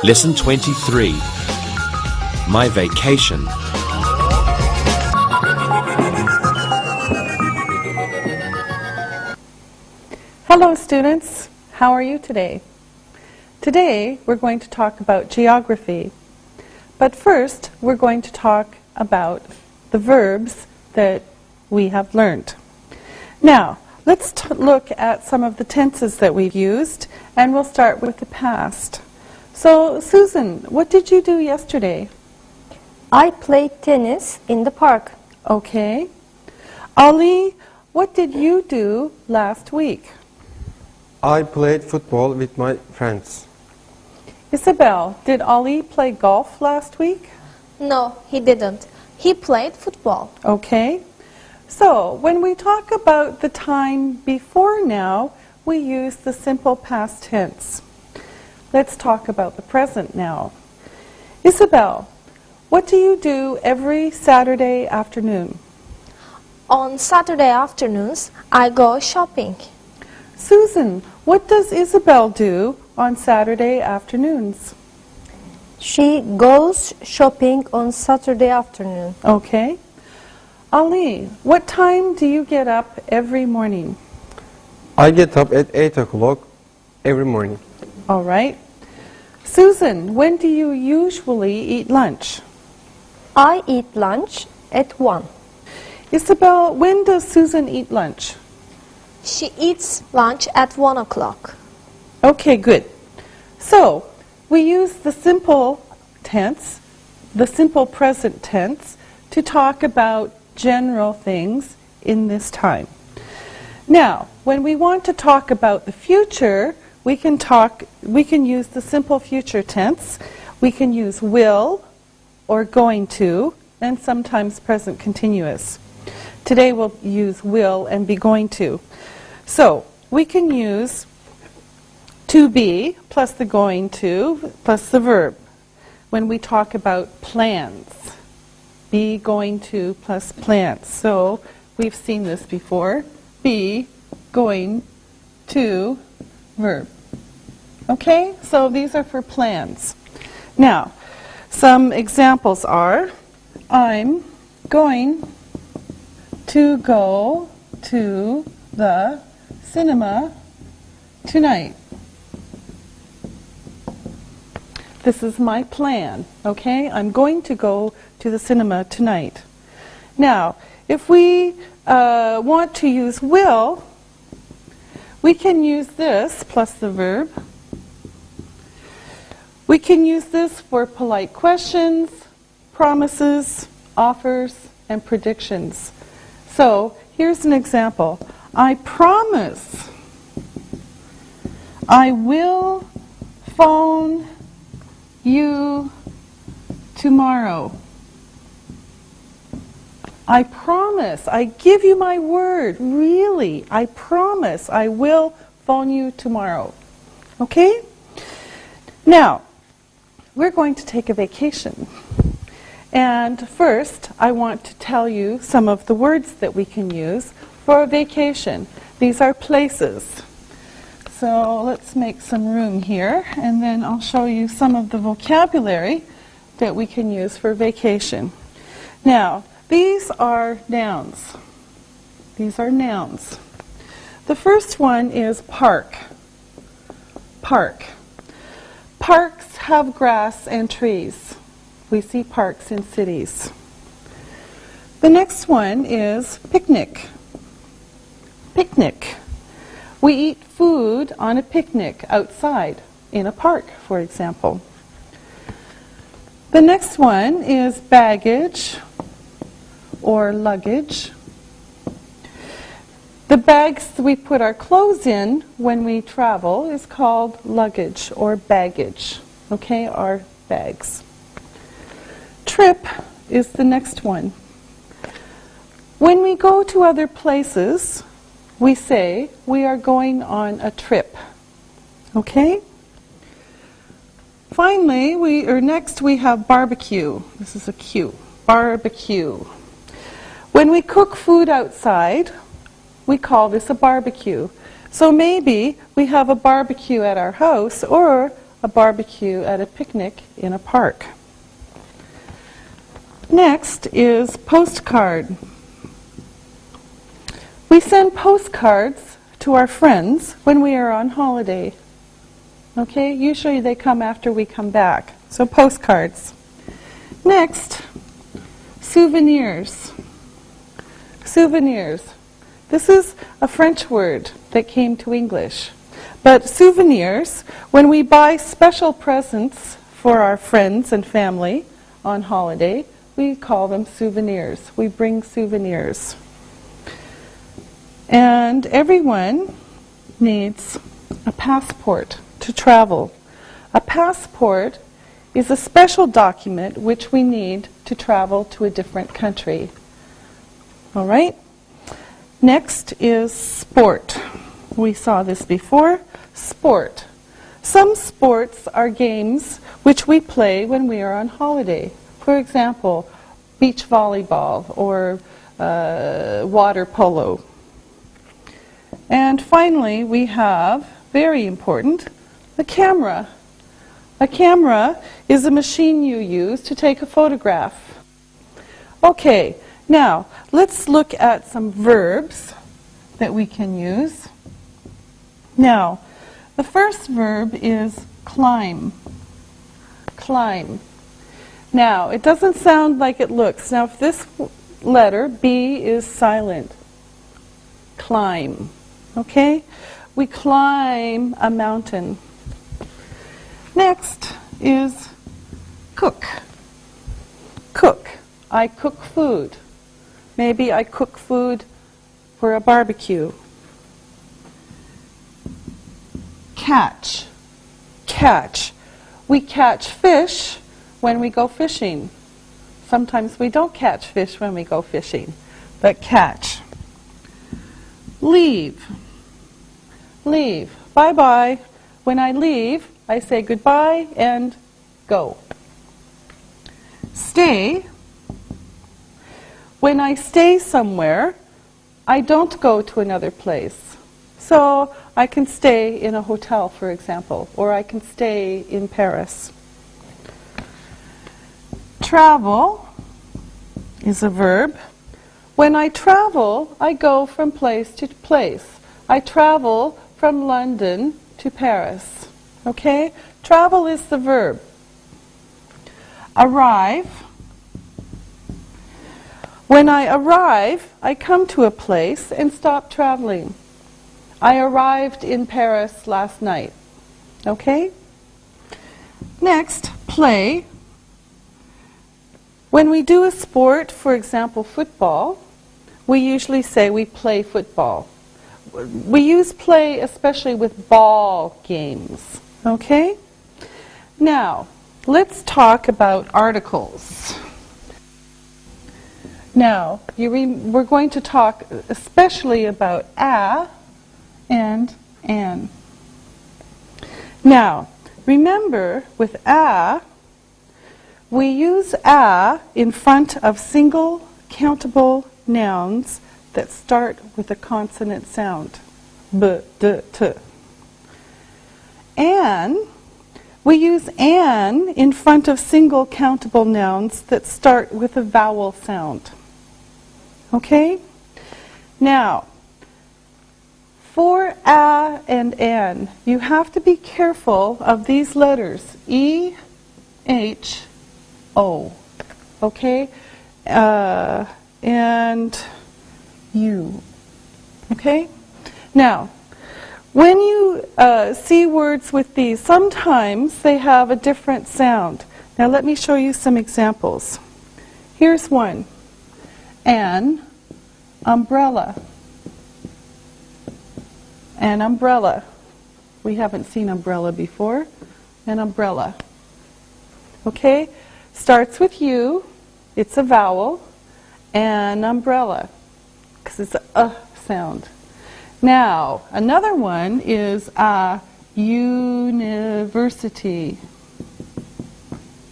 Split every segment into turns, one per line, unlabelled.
Lesson 23. My vacation.
Hello students, how are you today? Today we're going to talk about geography. But first we're going to talk about the verbs that we have learned. Now, let's look at some of the tenses that we've used, and we'll start with the past. So, Susan, what did you do yesterday?
I played tennis in the park.
Okay. Ali, what did you do last week?
I played football with my friends.
Isabel, did Ali play golf last week?
No, he didn't. He played football.
Okay. So, when we talk about the time before now, we use the simple past tense. Let's talk about the present now. Isabel, what do you do every Saturday afternoon?
On Saturday afternoons, I go shopping.
Susan, what does Isabel do on Saturday afternoons?
She goes shopping on Saturday afternoon.
Okay. Ali, what time do you get up every morning?
I get up at 8 o'clock every morning.
All right. Susan, when do you usually eat lunch?
I eat lunch at 1.
Isabel, when does Susan eat lunch?
She eats lunch at 1 o'clock.
Okay, good. So, we use the simple tense, the simple present tense, to talk about general things in this time. Now, when we want to talk about the future, we can use the simple future tense. We can use will or going to, and sometimes present continuous. Today we'll use will and be going to. So, we can use to be plus the going to plus the verb when we talk about plans. Be going to plus plans. So, we've seen this before. Be going to verb. Okay, so these are for plans. Now, some examples are, I'm going to go to the cinema tonight. This is my plan, okay? I'm going to go to the cinema tonight. Now, if we want to use will, we can use this plus the verb. We can use this for polite questions, promises, offers, and predictions. So, here's an example. I promise I will phone you tomorrow. I promise, I give you my word, really, I promise I will phone you tomorrow. Okay? Now, we're going to take a vacation. And first, I want to tell you some of the words that we can use for a vacation. These are places. So let's make some room here, and then I'll show you some of the vocabulary that we can use for vacation. Now, these are nouns. These are nouns. The first one is park. Park. Parks have grass and trees. We see parks in cities. The next one is picnic. Picnic. We eat food on a picnic outside, in a park, for example. The next one is baggage or luggage. The bags we put our clothes in when we travel is called luggage or baggage. Okay, our bags. Trip is the next one. When we go to other places, we say we are going on a trip. Okay? Finally, next we have barbecue. This is a Q. Barbecue. When we cook food outside, we call this a barbecue. So maybe we have a barbecue at our house or a barbecue at a picnic in a park. Next is postcard. We send postcards to our friends when we are on holiday. Okay, usually they come after we come back. So postcards. Next, souvenirs. Souvenirs. This is a French word that came to English. But souvenirs, when we buy special presents for our friends and family on holiday, we call them souvenirs. We bring souvenirs. And everyone needs a passport to travel. A passport is a special document which we need to travel to a different country. All right? Next is sport. We saw this before. Sport. Some sports are games which we play when we are on holiday. For example, beach volleyball or water polo. And finally, we have, very important, the camera. A camera is a machine you use to take a photograph. Okay, now let's look at some verbs that we can use. Now, the first verb is climb. Climb. Now, it doesn't sound like it looks. Now, if this letter, B, is silent, climb. Okay? We climb a mountain. Next is cook. Cook. I cook food. Maybe I cook food for a barbecue. Catch. Catch. We catch fish when we go fishing. Sometimes we don't catch fish when we go fishing, but catch. Leave. Leave. Bye-bye. When I leave, I say goodbye and go. Stay. When I stay somewhere, I don't go to another place. So I can stay in a hotel, for example, or I can stay in Paris. Travel is a verb. When I travel, I go from place to place. I travel from London to Paris. Okay? Travel is the verb. Arrive. When I arrive, I come to a place and stop traveling. I arrived in Paris last night. Okay? Next, play. When we do a sport, for example, football, we usually say we play football. We use play especially with ball games. Okay? Now, let's talk about articles. Now, we're going to talk especially about a and an. Now, remember with a, we use a in front of single countable nouns that start with a consonant sound. B, d, t. An, we use an in front of single countable nouns that start with a vowel sound. Okay? Now, for a and an, you have to be careful of these letters. E, H, O. Okay? And U. Okay? Now, when you see words with these, sometimes they have a different sound. Now let me show you some examples. Here's one. An umbrella. An umbrella. We haven't seen umbrella before. An umbrella. Okay? Starts with U. It's a vowel. An umbrella. Because it's a sound. Now, another one is a university.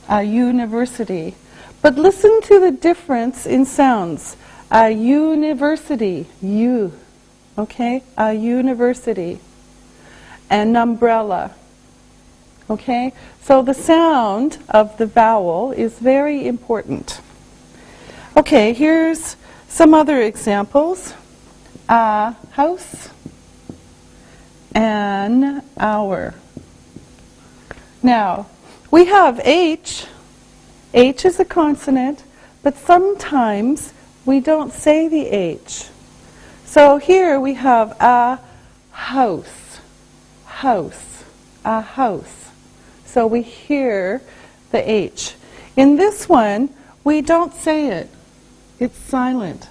A university. But listen to the difference in sounds. A university. U. Okay? A university. An umbrella. Okay? So the sound of the vowel is very important. Okay, here's some other examples. A house, an hour. Now, we have H. H is a consonant, but sometimes we don't say the H. So here we have a house, house, a house. So we hear the H. In this one, we don't say it. It's silent.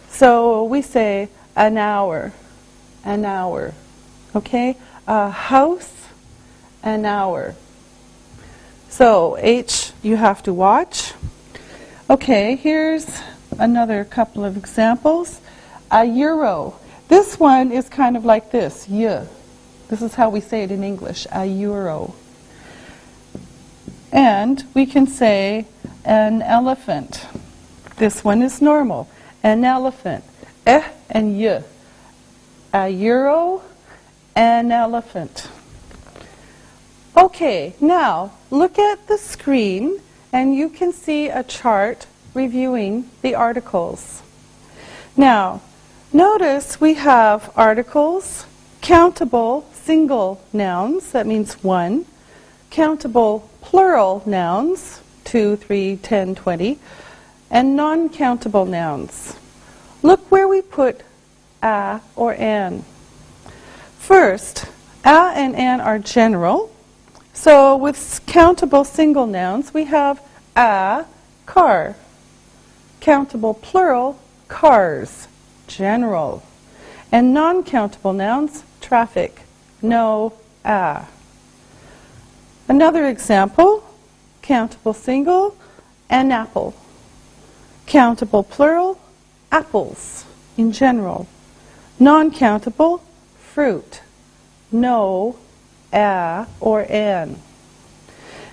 So we say an hour, an hour. Okay? A house, an hour. So H, you have to watch. Okay, here's another couple of examples. A euro. This one is kind of like this, y. This is how we say it in English, a euro. And we can say an elephant. This one is normal. An elephant. And y. A euro, an elephant. Okay, now look at the screen and you can see a chart reviewing the articles. Now, notice we have articles, countable single nouns, that means one, countable plural nouns, 2, 3, 10, 20, and non-countable nouns. Look where we put a or an. First, a and an are general. So with countable single nouns, we have a car. Countable plural, cars, general. And non-countable nouns, traffic, no a. Another example, countable single, an apple. Countable plural, apples, in general. Non-countable, fruit, no a or an.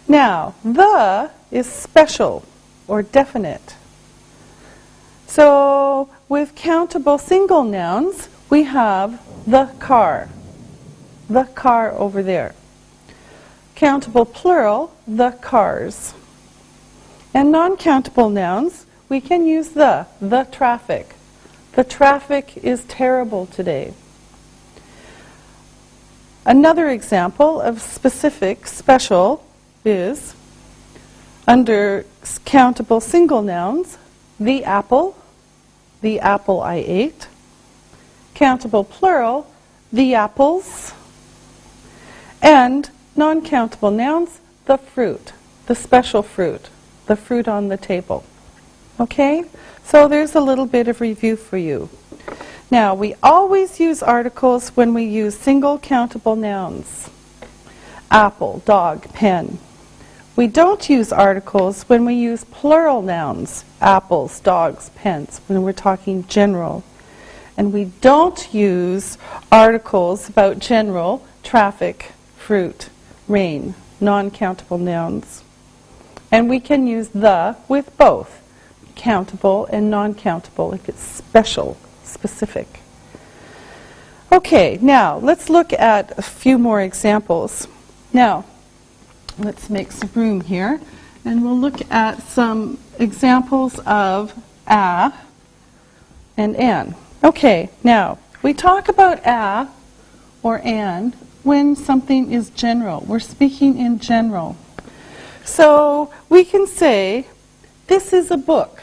Now, the is special or definite. So, with countable single nouns, we have the car over there. Countable plural, the cars. And non-countable nouns, we can use the traffic. The traffic is terrible today. Another example of specific, special, is under countable single nouns, the apple I ate. Countable plural, the apples. And non-countable nouns, the fruit, the special fruit, the fruit on the table. Okay? So there's a little bit of review for you. Now, we always use articles when we use single countable nouns. Apple, dog, pen. We don't use articles when we use plural nouns. Apples, dogs, pens, when we're talking general. And we don't use articles about general, traffic, fruit, rain, non-countable nouns. And we can use the with both, countable and non-countable, if it's special, specific. Okay, now let's look at a few more examples. Now, let's make some room here, and we'll look at some examples of a and an. Okay, now, we talk about a or an when something is general. We're speaking in general. So, we can say, this is a book.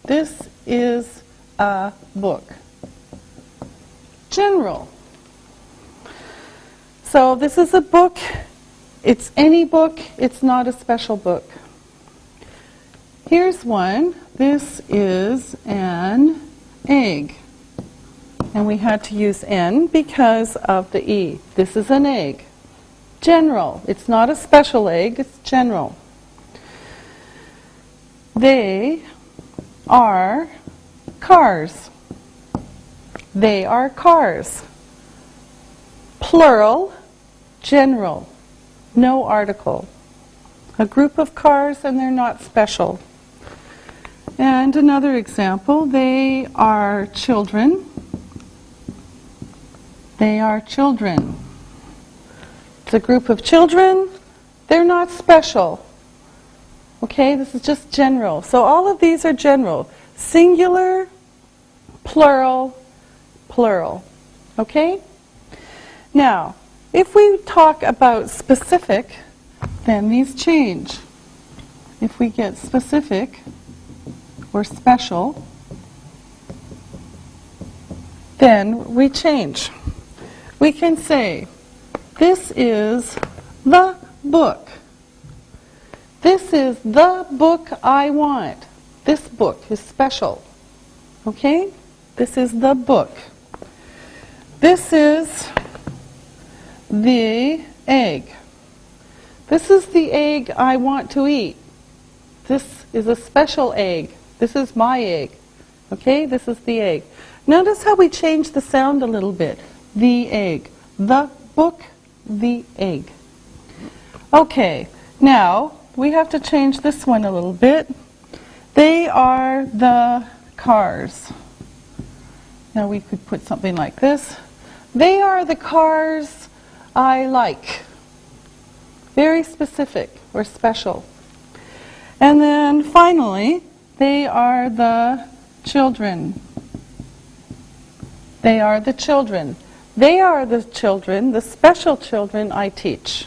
This is a book. General. So this is a book. It's any book. It's not a special book. Here's one. This is an egg. And we had to use N because of the E. This is an egg. General. It's not a special egg. It's general. They are cars. They are cars. Plural, general, no article. A group of cars and they're not special. And another example, they are children. They are children. It's a group of children. They're not special. Okay, this is just general. So all of these are general. Singular, plural, plural. Okay? Now, if we talk about specific, then these change. If we get specific or special, then we change. We can say, this is the book. This is the book I want. This book is special. Okay? This is the book. This is the egg. This is the egg I want to eat. This is a special egg. This is my egg. Okay? This is the egg. Notice how we change the sound a little bit. The egg. The book, the egg. Okay, now we have to change this one a little bit. They are the cars. Now we could put something like this. They are the cars I like. Very specific or special. And then finally, they are the children. They are the children. They are the children, the special children I teach.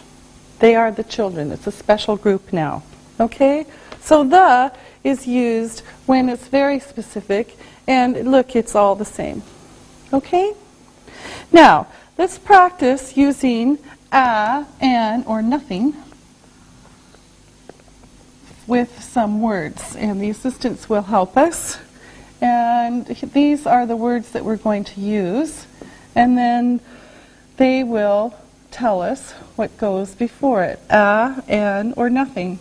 They are the children. It's a special group now. Okay? So the is used when it's very specific, and look, it's all the same. Okay? Now, let's practice using a, an, or nothing with some words, and the assistants will help us. And these are the words that we're going to use, and then they will tell us what goes before it, a, an, or nothing.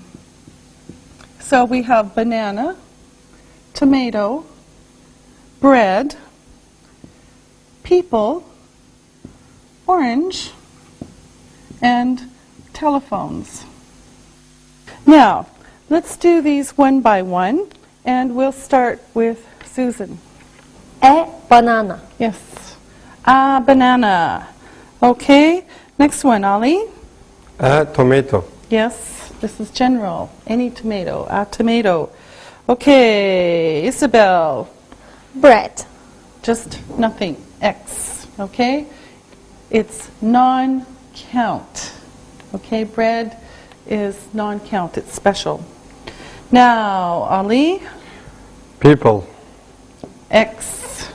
So we have banana, tomato, bread, people, orange, and telephones. Now, let's do these one by one, and we'll start with Susan.
A banana.
Yes. A banana. Okay. Next one, Ali.
A tomato.
Yes. This is general. Any tomato. A tomato. Okay. Isabel.
bread,
Just nothing. X. Okay. It's non-count. Okay. Bread is non-count. It's special. Now, Ali.
People.
X.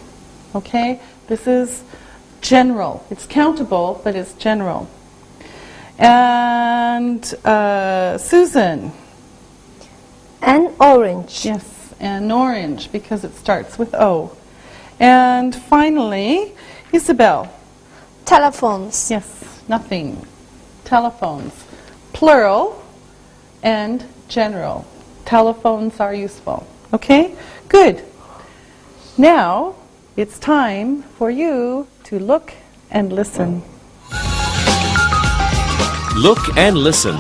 Okay? This is general. It's countable, but it's general. And Susan.
An orange.
Yes, and orange, because it starts with O. And finally, Isabel.
telephones,
Yes, nothing. Telephones. Plural and general. Telephones are useful. Okay? Good. Now, it's time for you to look and listen.
Look and listen.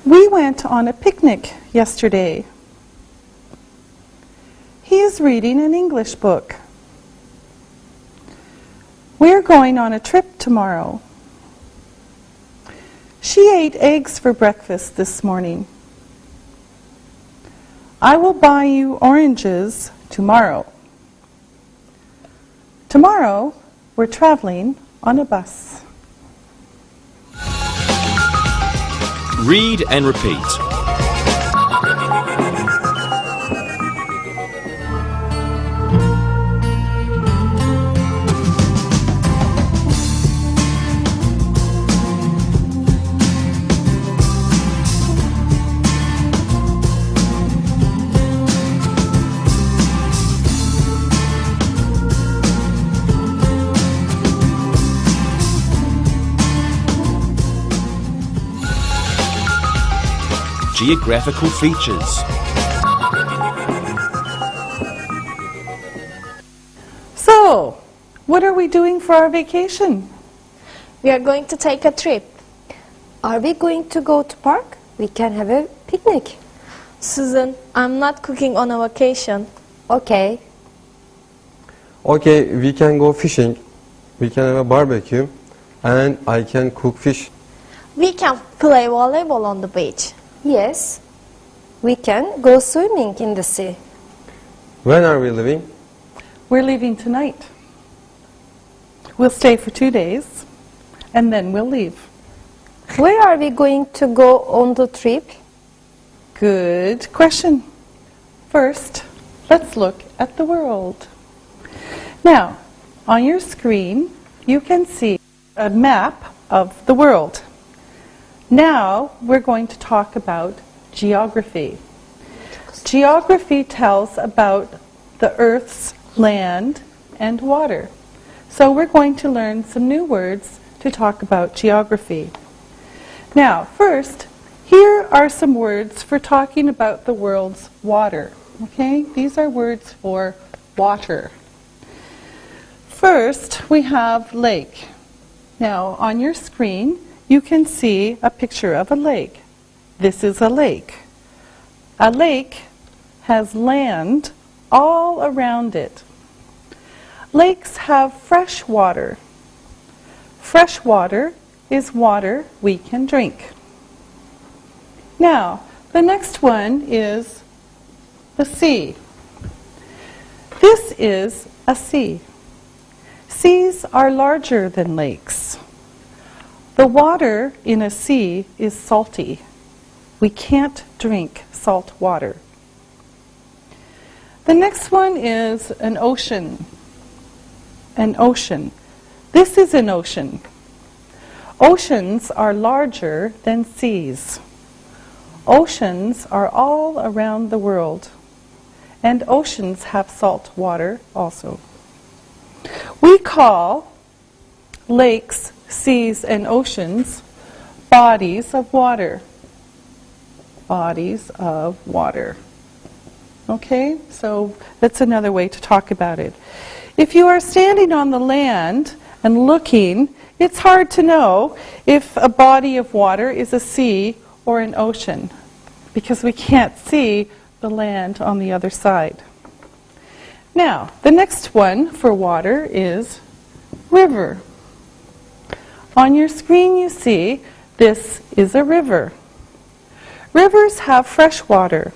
We went on a picnic yesterday. He is reading an English book. We're going on a trip tomorrow. She ate eggs for breakfast this morning. I will buy you oranges tomorrow. Tomorrow, we're traveling on a bus.
Read and repeat. Geographical features.
So, what are we doing for our vacation?
we are going to take a trip.
Are we going to go to park? We can have a picnic.
Susan, I'm not cooking on a vacation.
Okay.
Okay, we can go fishing. We can have a barbecue. And I can cook fish.
We can play volleyball on the beach.
Yes. We can go swimming in the sea.
When are we leaving?
We're leaving tonight. We'll stay for 2 days, and then we'll leave.
Where are we going to go on the trip?
Good question. First, let's look at the world. Now, on your screen, you can see a map of the world. Now, we're going to talk about geography. Geography tells about the Earth's land and water. So we're going to learn some new words to talk about geography. Now, first, here are some words for talking about the world's water. Okay? These are words for water. First, we have lake. Now, on your screen, you can see a picture of a lake. This is a lake. A lake has land all around it. Lakes have fresh water. Fresh water is water we can drink. Now, the next one is the sea. This is a sea. Seas are larger than lakes. The water in a sea is salty. We can't drink salt water. The next one is an ocean. An ocean. This is an ocean. Oceans are larger than seas. Oceans are all around the world, and oceans have salt water also. We call lakes, seas, and oceans bodies of water. Bodies of water. Okay, so that's another way to talk about it. If you are standing on the land and looking, it's hard to know if a body of water is a sea or an ocean, because we can't see the land on the other side. Now, the next one for water is river. On your screen you see this is a river. Rivers have fresh water.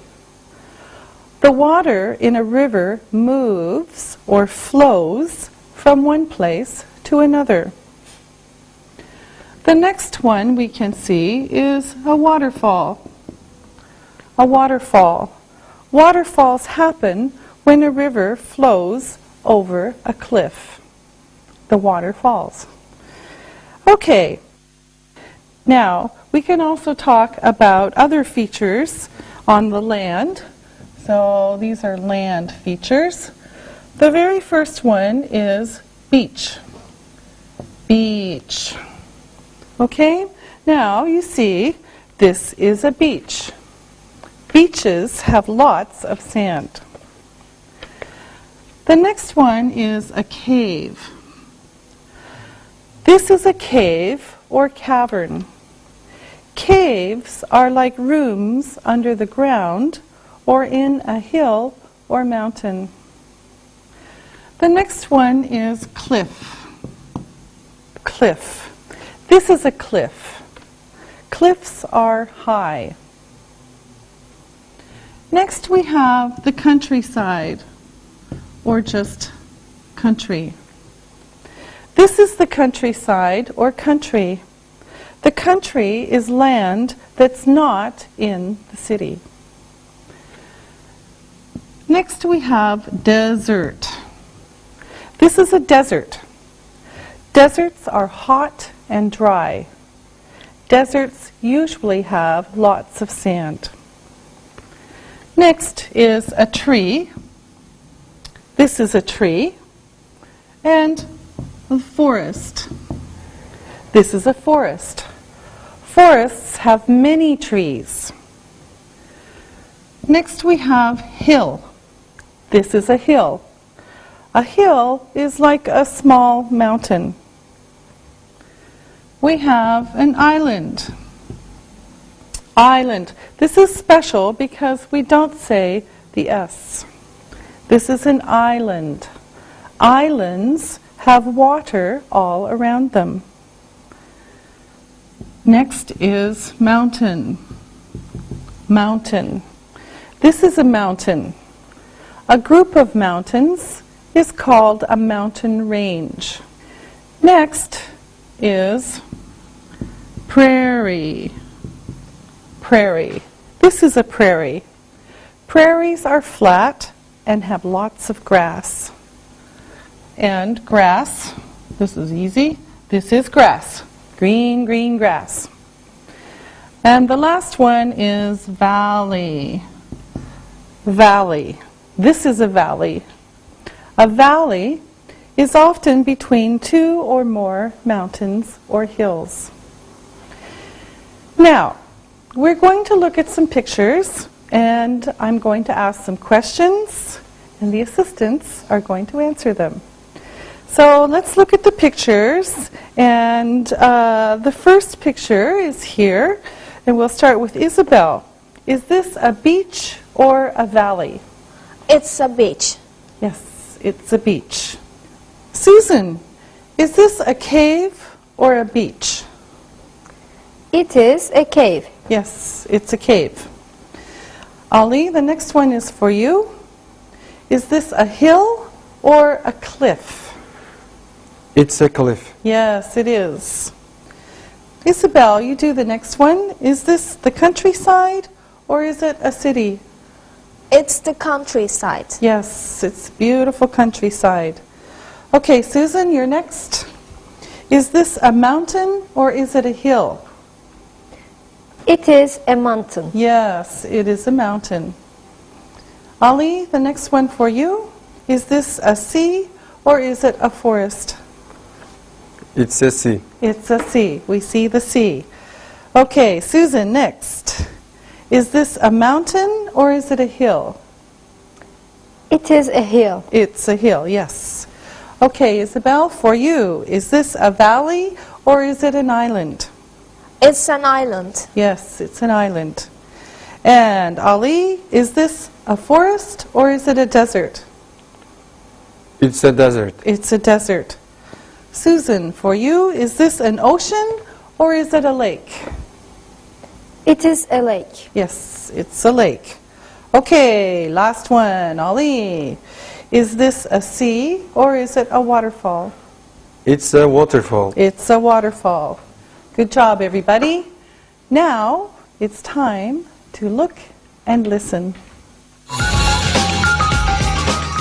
The water in a river moves or flows from one place to another. The next one we can see is a waterfall. A waterfall. Waterfalls happen when a river flows over a cliff. The water falls. Okay. Now, we can also talk about other features on the land. So these are land features. The very first one is beach. Beach. Okay? Now you see this is a beach. Beaches have lots of sand. The next one is a cave. This is a cave or cavern. Caves are like rooms under the ground or in a hill or mountain. The next one is cliff. Cliff. This is a cliff. Cliffs are high. Next we have the countryside, or just country. This is the countryside or country. The country is land that's not in the city. Next we have desert. This is a desert. Deserts are hot and dry. Deserts usually have lots of sand. Next is a tree. This is a tree. And a forest. This is a forest. Forests have many trees. Next we have hill. This is a hill. A hill is like a small mountain. We have an island. Island. This is special because we don't say the S. This is an island. Islands have water all around them. Next is mountain. Mountain. This is a mountain. A group of mountains is called a mountain range. Next is prairie. Prairie. This is a prairie. Prairies are flat and have lots of grass. And grass, this is easy, this is grass. Green, green grass. And the last one is valley. Valley. This is a valley. A valley is often between two or more mountains or hills. Now, we're going to look at some pictures, and I'm going to ask some questions, and the assistants are going to answer them. So let's look at the pictures, and the first picture is here, and we'll start with Isabel. Is this a beach or a valley?
It's a beach.
Yes, it's a beach. Susan, is this a cave or a beach?
It is a cave.
Yes, it's a cave. Ali, the next one is for you. Is this a hill or a cliff?
It's a cliff.
Yes, it is. Isabel, you do the next one. Is this the countryside or is it a city?
It's the countryside.
Yes, it's beautiful countryside. Okay, Susan, you're next. Is this a mountain or is it a hill?
It is a mountain.
Yes, it is a mountain. Ali, the next one for you. Is this a sea or is it a forest?
It's a sea.
It's a sea. We see the sea. Okay, Susan, next. Is this a mountain or is it a hill?
It is a hill.
It's a hill, yes. Okay, Isabel, for you, is this a valley or is it an island?
It's an island.
Yes, it's an island. And Ali, is this a forest or is it a desert?
It's a desert.
It's a desert. Susan, for you, is this an ocean or is it a lake?
It is a lake.
Yes, it's a lake. Okay, last one. Ali, is this a sea or is it a waterfall?
It's a waterfall.
It's a waterfall. Good job, everybody. Now it's time to look and listen.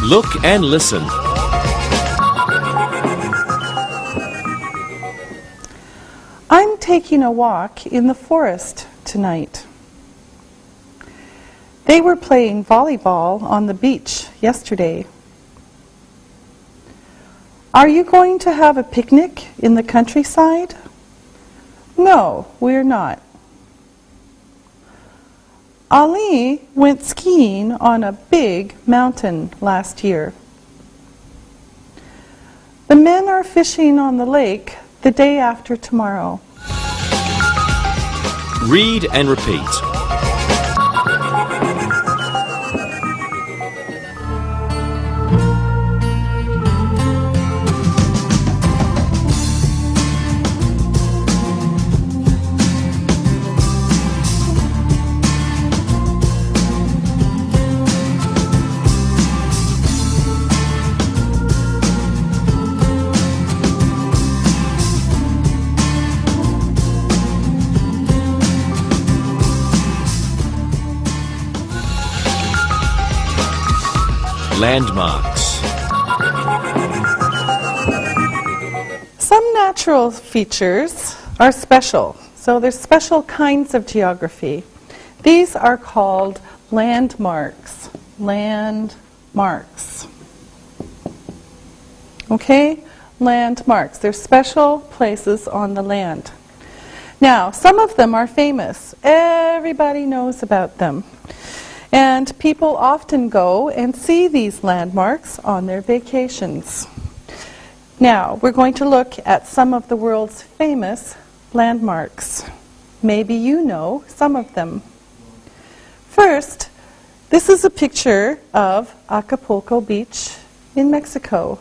Look and listen.
I'm taking a walk in the forest tonight. They were playing volleyball on the beach yesterday. Are you going to have a picnic in the countryside? No, we're not. Ali went skiing on a big mountain last year. The men are fishing on the lake the day after tomorrow.
Read and repeat. Landmarks.
Some natural features are special, so there's special kinds of geography. These are called landmarks. Landmarks. Okay? Landmarks. They're special places on the land. Now, some of them are famous. Everybody knows about them. And people often go and see these landmarks on their vacations. Now, we're going to look at some of the world's famous landmarks. Maybe you know some of them. First, this is a picture of Acapulco Beach in Mexico.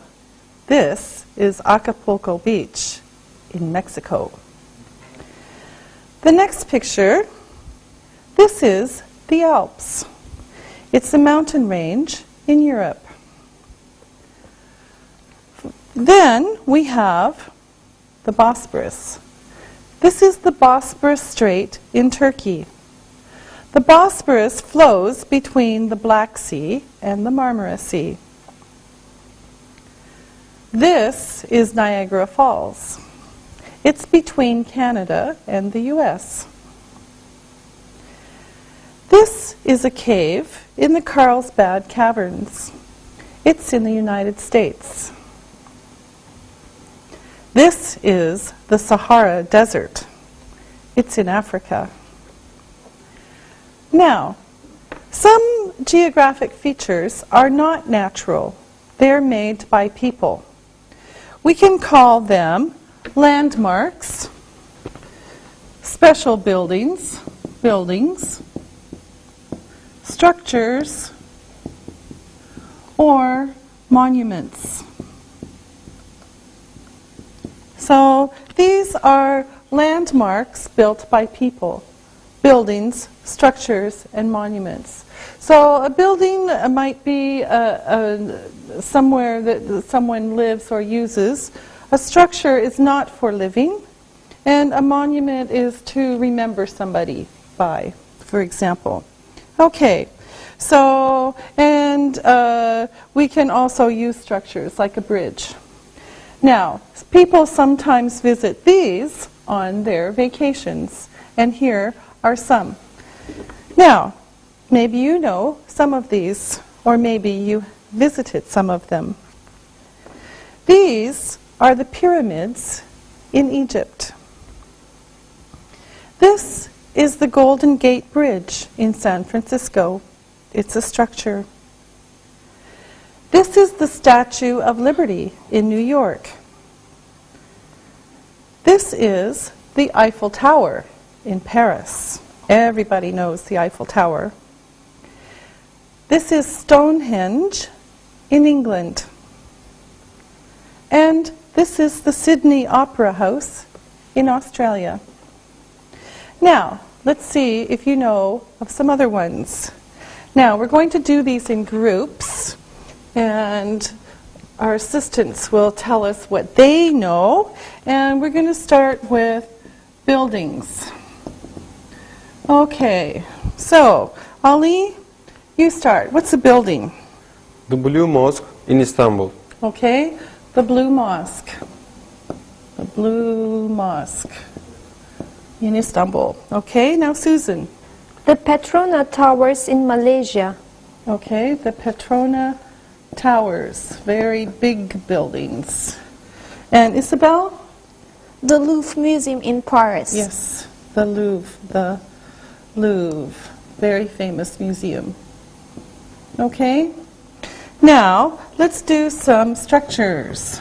This is Acapulco Beach in Mexico. The next picture, this is the Alps. It's a mountain range in Europe. Then we have the Bosporus. This is the Bosporus Strait in Turkey. The Bosporus flows between the Black Sea and the Marmara Sea. This is Niagara Falls. It's between Canada and the US. This is a cave in the Carlsbad Caverns. It's in the United States. This is the Sahara Desert. It's in Africa. Now, some geographic features are not natural. They're made by people. We can call them landmarks, special buildings, structures, or monuments. So these are landmarks built by people, buildings, structures, and monuments. So a building might be somewhere that someone lives or uses. A structure is not for living, and a monument is to remember somebody by, for example. Okay, so, and we can also use structures like a bridge. Now, people sometimes visit these on their vacations, and here are some. Now, maybe you know some of these, or maybe you visited some of them. These are the pyramids in Egypt. This is the Golden Gate Bridge in San Francisco. It's a structure. This is the Statue of Liberty in New York. This is the Eiffel Tower in Paris. Everybody knows the Eiffel Tower. This is Stonehenge in England. And this is the Sydney Opera House in Australia. Now, let's see if you know of some other ones. Now, we're going to do these in groups, and our assistants will tell us what they know, and we're going to start with buildings. Okay, so, Ali, you start. What's a building?
The Blue Mosque in Istanbul.
Okay, the Blue Mosque. The Blue Mosque in Istanbul. Okay, now Susan.
The Petrona Towers in Malaysia.
Okay, the Petrona Towers. Very big buildings. And Isabel?
The Louvre Museum in Paris.
Yes, the Louvre. The Louvre. Very famous museum. Okay? Now, let's do some structures.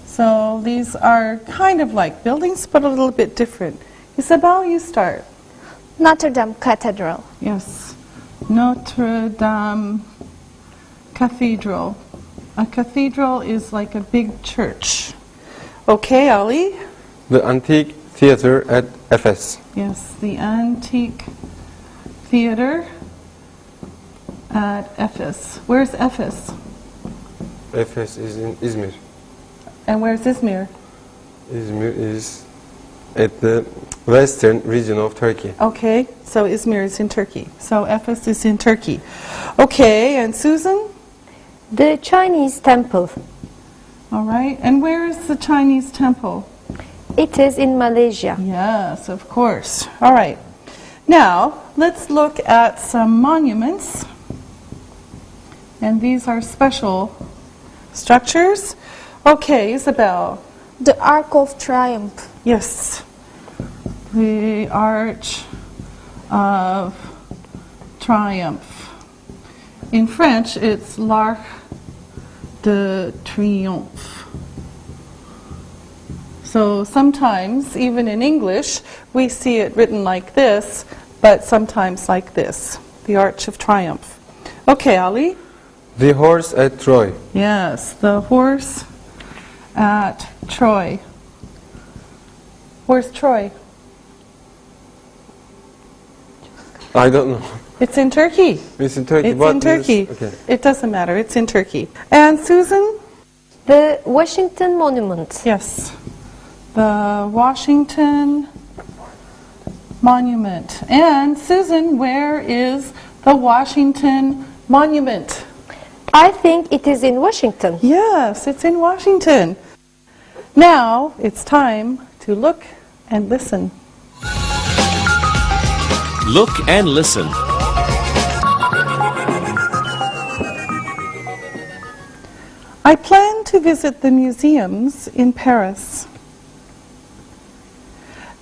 So these are kind of like buildings, but a little bit different. Isabel, you start.
Notre Dame Cathedral.
Yes. Notre Dame Cathedral. A cathedral is like a big church. Okay, Ali?
The Antique Theater at Efes.
Yes, the Antique Theater at Efes. Where's Efes?
Efes is in Izmir.
And where's Izmir?
Izmir is at the western region of Turkey.
Okay, so Izmir is in Turkey. So Efes is in Turkey. Okay, and Susan?
The Chinese Temple.
All right, and where is the Chinese temple?
It is in Malaysia.
Yes, of course. All right. Now, let's look at some monuments. And these are special structures. Okay, Isabel.
The Arc of Triumph.
Yes. The Arch of Triumph. In French, it's l'Arc de Triomphe. So sometimes, even in English, we see it written like this, but sometimes like this, the Arch of Triumph. Okay, Ali?
The horse at Troy.
Yes, the horse at Troy. Where's Troy?
I don't know.
It's in Turkey.
It's in Turkey.
It's
What
in Turkey.
Okay.
It doesn't matter. It's in Turkey. And Susan?
The Washington Monument.
Yes. The Washington Monument. And Susan, where is the Washington Monument?
I think it is in Washington.
Yes, it's in Washington. Now it's time to look and listen.
Look and listen.
I plan to visit the museums in Paris.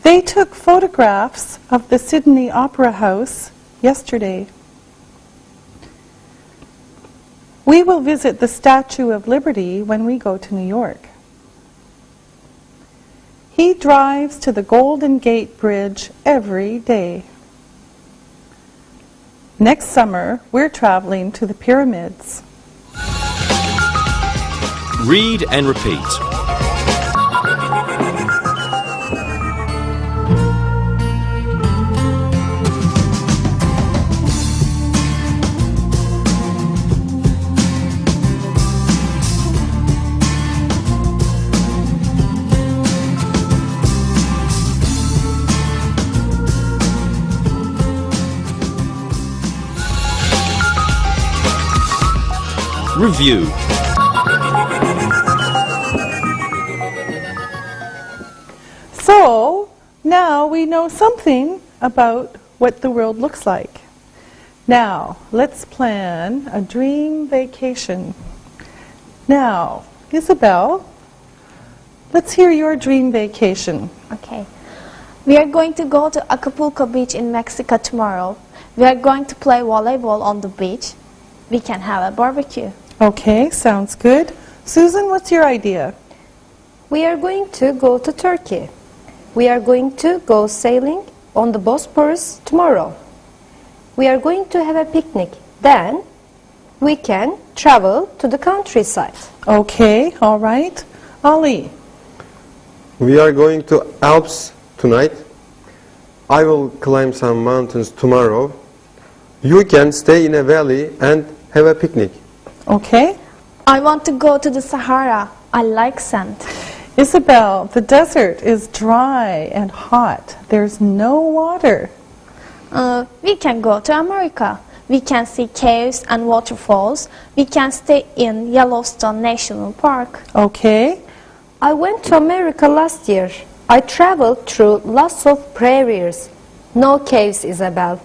They took photographs of the Sydney Opera House yesterday. We will visit the Statue of Liberty when we go to New York. He drives to the Golden Gate Bridge every day. Next summer, we're traveling to the pyramids.
Read and repeat. Review.
So, now we know something about what the world looks like. Now, let's plan a dream vacation. Now, Isabel, let's hear your dream vacation.
Okay. We are going to go to Acapulco Beach in Mexico tomorrow. We are going to play volleyball on the beach. We can have a barbecue.
Okay, sounds good. Susan, what's your idea?
We are going to go to Turkey. We are going to go sailing on the Bosphorus tomorrow. We are going to have a picnic. Then we can travel to the countryside.
Okay, all right. Ali,
We are going to Alps tonight. I will climb some mountains tomorrow. You can stay in a valley and have a picnic.
okay.
I want to go to the Sahara. I like sand.
Isabel, the desert is dry and hot. There's no water.
We can go to America. We can see caves and waterfalls. We can stay in Yellowstone National Park.
Okay.
I went to America last year. I traveled through lots of prairies. No caves, Isabel.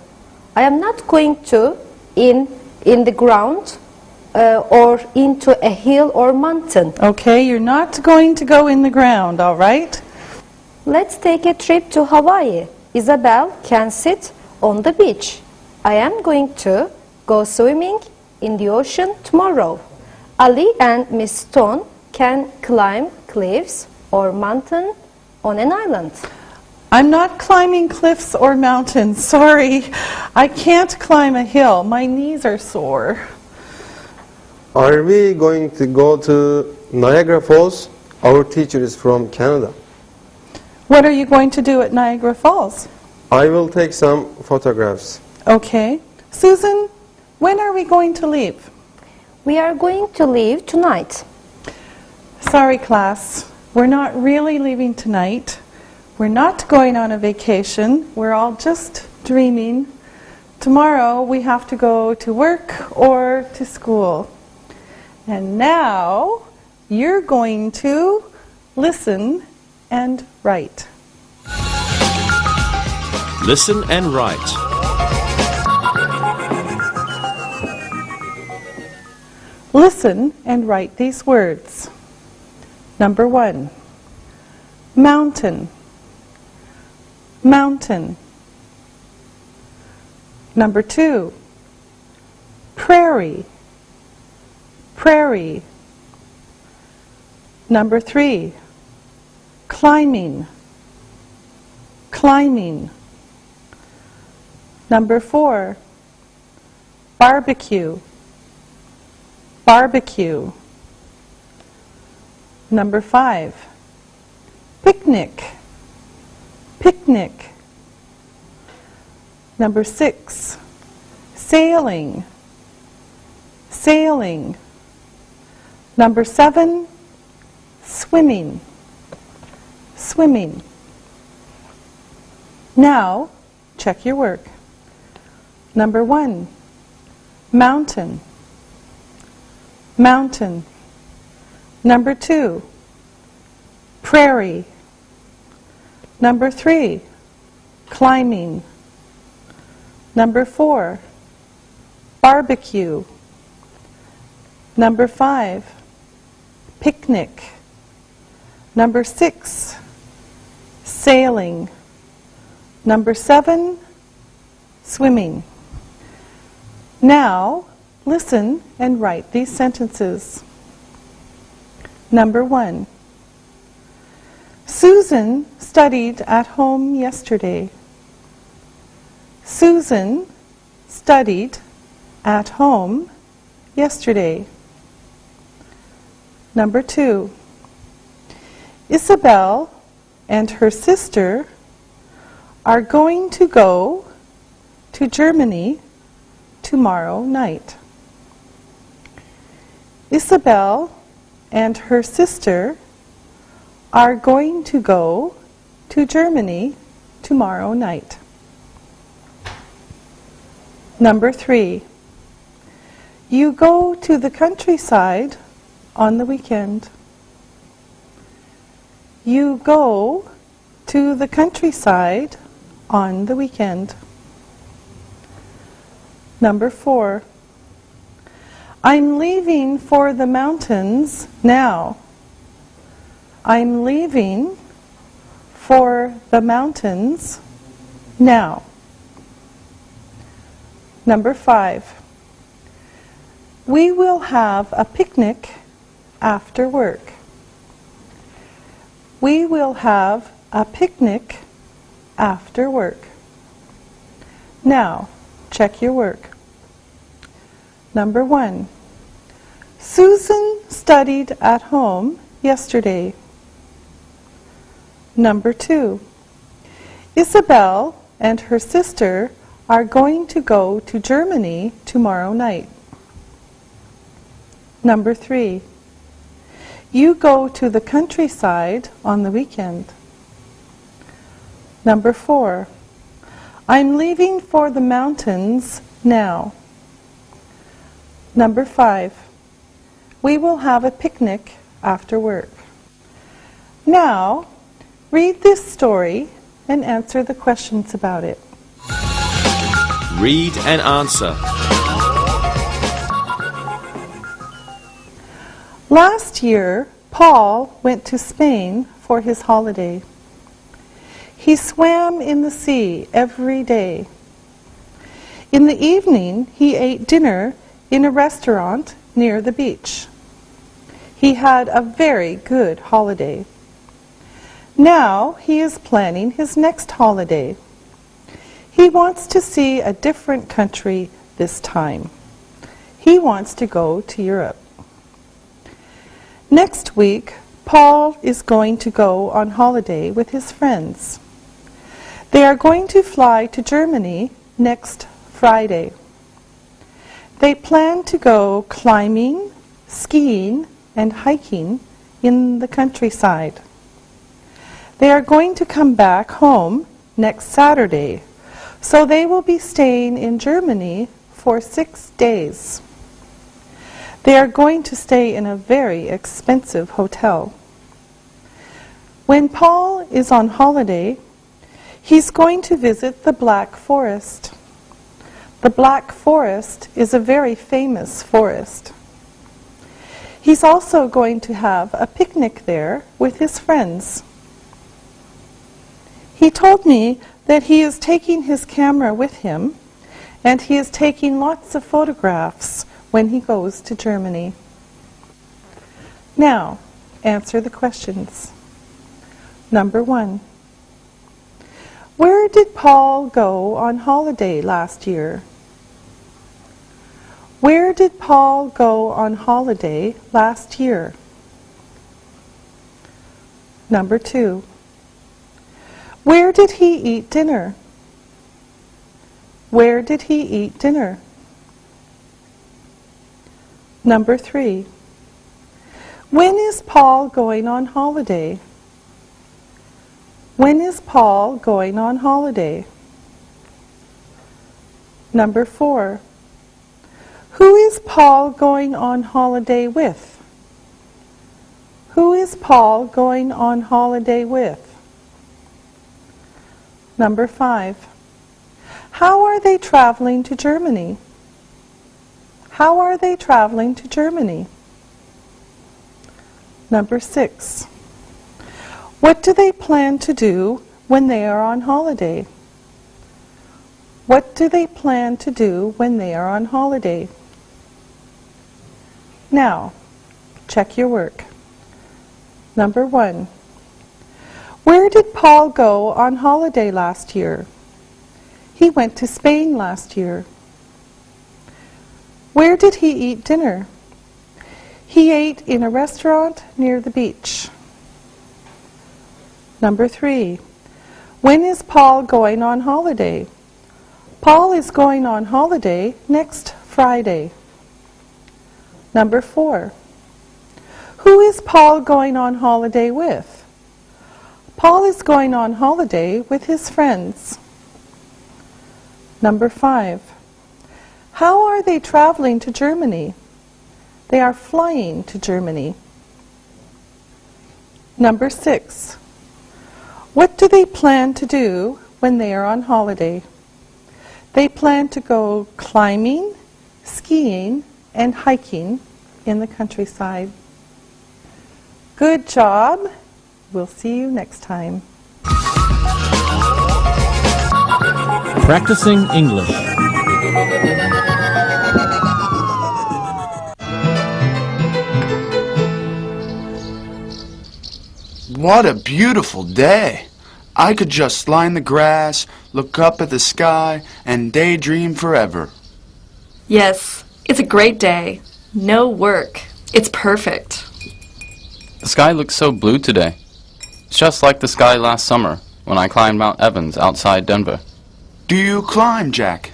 I am not going to in the ground or into a hill or mountain.
Okay, you're not going to go in the ground, all right?
Let's take a trip to Hawaii. Isabel can sit on the beach. I am going to go swimming in the ocean tomorrow. Ali and Miss Stone can climb cliffs or mountain on an island.
I'm not climbing cliffs or mountains. Sorry, I can't climb a hill. My knees are sore.
Are we going to go to Niagara Falls? Our teacher is from Canada.
What are you going to do at Niagara Falls?
I will take some photographs.
Okay. Susan, when are we going to leave?
We are going to leave tonight.
Sorry, class. We're not really leaving tonight. We're not going on a vacation. We're all just dreaming. Tomorrow we have to go to work or to school. And now you're going to listen and write.
Listen and write.
Listen and write these words. Number 1, mountain, mountain. Number 2, prairie, prairie. Number 3, climbing, climbing. Number 4, barbecue, barbecue. Number 5, picnic, picnic. Number 6, sailing, sailing. Number 7, swimming, swimming. Now, check your work. Number 1, mountain, mountain. Number 2, prairie. Number 3, climbing. Number 4, barbecue. Number 5, picnic. Number 6, sailing. Number 7, swimming. Now, listen and write these sentences. Number 1, Susan studied at home yesterday. Susan studied at home yesterday. Number 2, Isabel and her sister are going to go to Germany tomorrow night. Isabel and her sister are going to go to Germany tomorrow night. Number 3, you go to the countryside on the weekend. You go to the countryside on the weekend. Number 4, I'm leaving for the mountains now. I'm leaving for the mountains now. Number 5, we will have a picnic after work. We will have a picnic after work. Now, check your work. Number 1, Susan studied at home yesterday. Number 2, Isabel and her sister are going to go to Germany tomorrow night. Number 3, you go to the countryside on the weekend. Number 4, I'm leaving for the mountains now. Number 5, we will have a picnic after work. Now, read this story and answer the questions about it.
Read and answer.
Last year, Paul went to Spain for his holiday. He swam in the sea every day. In the evening, he ate dinner in a restaurant near the beach. He had a very good holiday. Now he is planning his next holiday. He wants to see a different country this time. He wants to go to Europe. Next week, Paul is going to go on holiday with his friends. They are going to fly to Germany next Friday. They plan to go climbing, skiing, and hiking in the countryside. They are going to come back home next Saturday, so they will be staying in Germany for 6 days. They are going to stay in a very expensive hotel. When Paul is on holiday, he's going to visit the Black Forest. The Black Forest is a very famous forest. He's also going to have a picnic there with his friends. He told me that he is taking his camera with him, and he is taking lots of photographs when he goes to Germany. Now, answer the questions. Number 1. Where did Paul go on holiday last year? Where did Paul go on holiday last year? Number 2. Where did he eat dinner? Where did he eat dinner? Number 3. When is Paul going on holiday? When is Paul going on holiday? Number 4. Who is Paul going on holiday with? Who is Paul going on holiday with? Number 5. How are they traveling to Germany? How are they traveling to Germany? Number 6. What do they plan to do when they are on holiday? What do they plan to do when they are on holiday? Now, check your work. Number 1. Where did Paul go on holiday last year? He went to Spain last year. Where did he eat dinner? He ate in a restaurant near the beach. Number 3. When is Paul going on holiday? Paul is going on holiday next Friday. Number 4. Who is Paul going on holiday with? Paul is going on holiday with his friends. Number 5. How are they traveling to Germany? They are flying to Germany. Number 6. What do they plan to do when they are on holiday? They plan to go climbing, skiing, and hiking in the countryside. Good job. We'll see you next time.
Practicing English.
What a beautiful day! I could just lie in the grass, look up at the sky, and daydream forever.
Yes, it's a great day. No work. It's perfect.
The sky looks so blue today. It's just like the sky last summer when I climbed Mount Evans outside Denver.
Do you climb, Jack?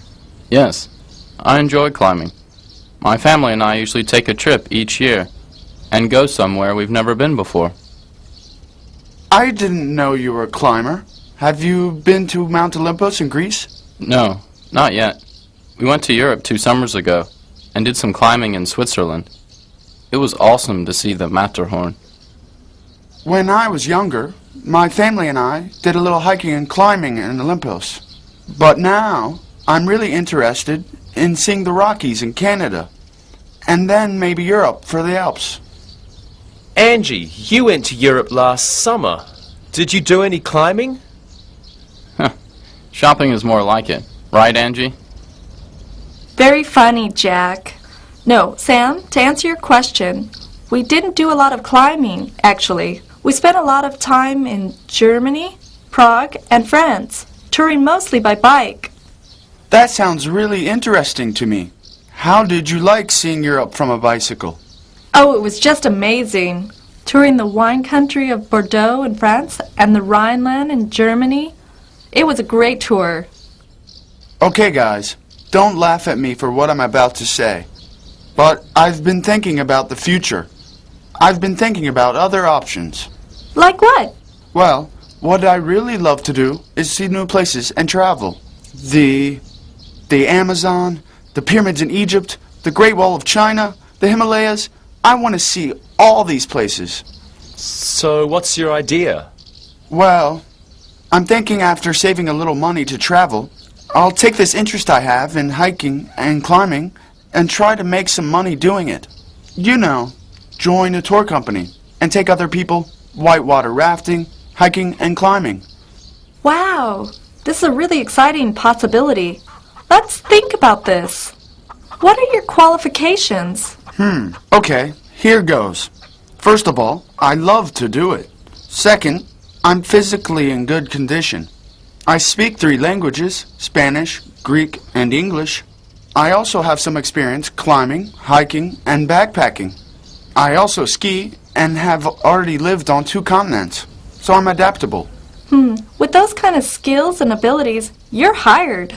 Yes, I enjoy climbing. My family and I usually take a trip each year and go somewhere we've never been before.
I didn't know you were a climber. Have you been to Mount Olympus in Greece?
No, not yet. We went to Europe 2 summers ago and did some climbing in Switzerland. It was awesome to see the Matterhorn.
When I was younger, my family and I did a little hiking and climbing in Olympus. But now, I'm really interested in seeing the Rockies in Canada, and then maybe Europe for the Alps.
Angie, you went to Europe last summer. Did you do any climbing?
Shopping is more like it. Right, Angie?
Very funny, Jack. No, Sam, to answer your question, we didn't do a lot of climbing, actually. We spent a lot of time in Germany, Prague, and France, touring mostly by bike.
That sounds really interesting to me. How did you like seeing Europe from a bicycle?
Oh, it was just amazing. Touring the wine country of Bordeaux in France and the Rhineland in Germany. It was a great tour.
Okay, guys, don't laugh at me for what I'm about to say. But I've been thinking about the future. I've been thinking about other options.
Like what?
Well, what I really love to do is see new places and travel. The Amazon, the pyramids in Egypt, the Great Wall of China, the Himalayas. I want to see all these places.
So what's your idea?
Well, I'm thinking after saving a little money to travel, I'll take this interest I have in hiking and climbing and try to make some money doing it. You know, join a tour company and take other people whitewater rafting, hiking, and climbing.
Wow, this is a really exciting possibility. Let's think about this. What are your qualifications?
Okay, here goes. First of all, I love to do it. Second, I'm physically in good condition. I speak 3 languages, Spanish, Greek, and English. I also have some experience climbing, hiking, and backpacking. I also ski and have already lived on 2 continents, so I'm adaptable.
With those kind of skills and abilities, you're hired.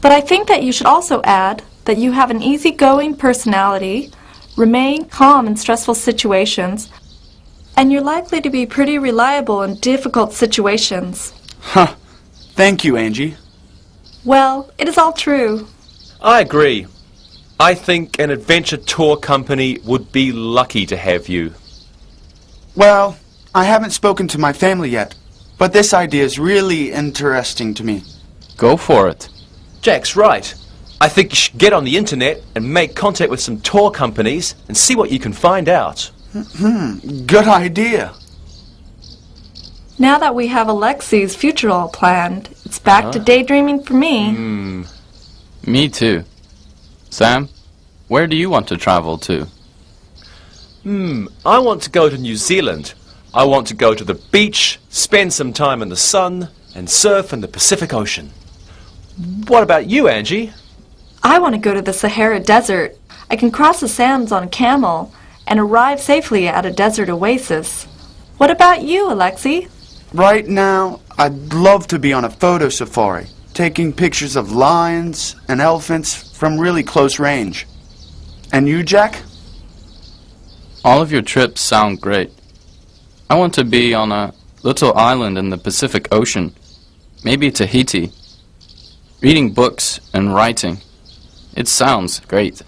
But I think that you should also add that you have an easygoing personality, remain calm in stressful situations, and you're likely to be pretty reliable in difficult situations.
Huh. Thank you, Angie.
Well, it is all true.
I agree. I think an adventure tour company would be lucky to have you.
Well, I haven't spoken to my family yet, but this idea is really interesting to me.
Go for it.
Jack's right. I think you should get on the internet and make contact with some tour companies and see what you can find out.
Good idea.
Now that we have Alexi's future all planned, it's back to daydreaming for me.
Me too. Sam, where do you want to travel to?
I want to go to New Zealand. I want to go to the beach, spend some time in the sun, and surf in the Pacific Ocean. What about you, Angie?
I want to go to the Sahara Desert. I can cross the sands on a camel and arrive safely at a desert oasis. What about you, Alexi?
Right now, I'd love to be on a photo safari, taking pictures of lions and elephants from really close range. And you, Jack?
All of your trips sound great. I want to be on a little island in the Pacific Ocean, maybe Tahiti, reading books and writing. It sounds great.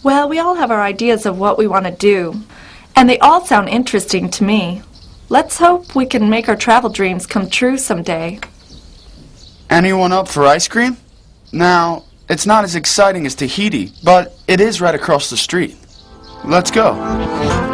Well, we all have our ideas of what we want to do, and they all sound interesting to me. Let's hope we can make our travel dreams come true someday.
Anyone up for ice cream? Now, it's not as exciting as Tahiti, but it is right across the street. Let's go.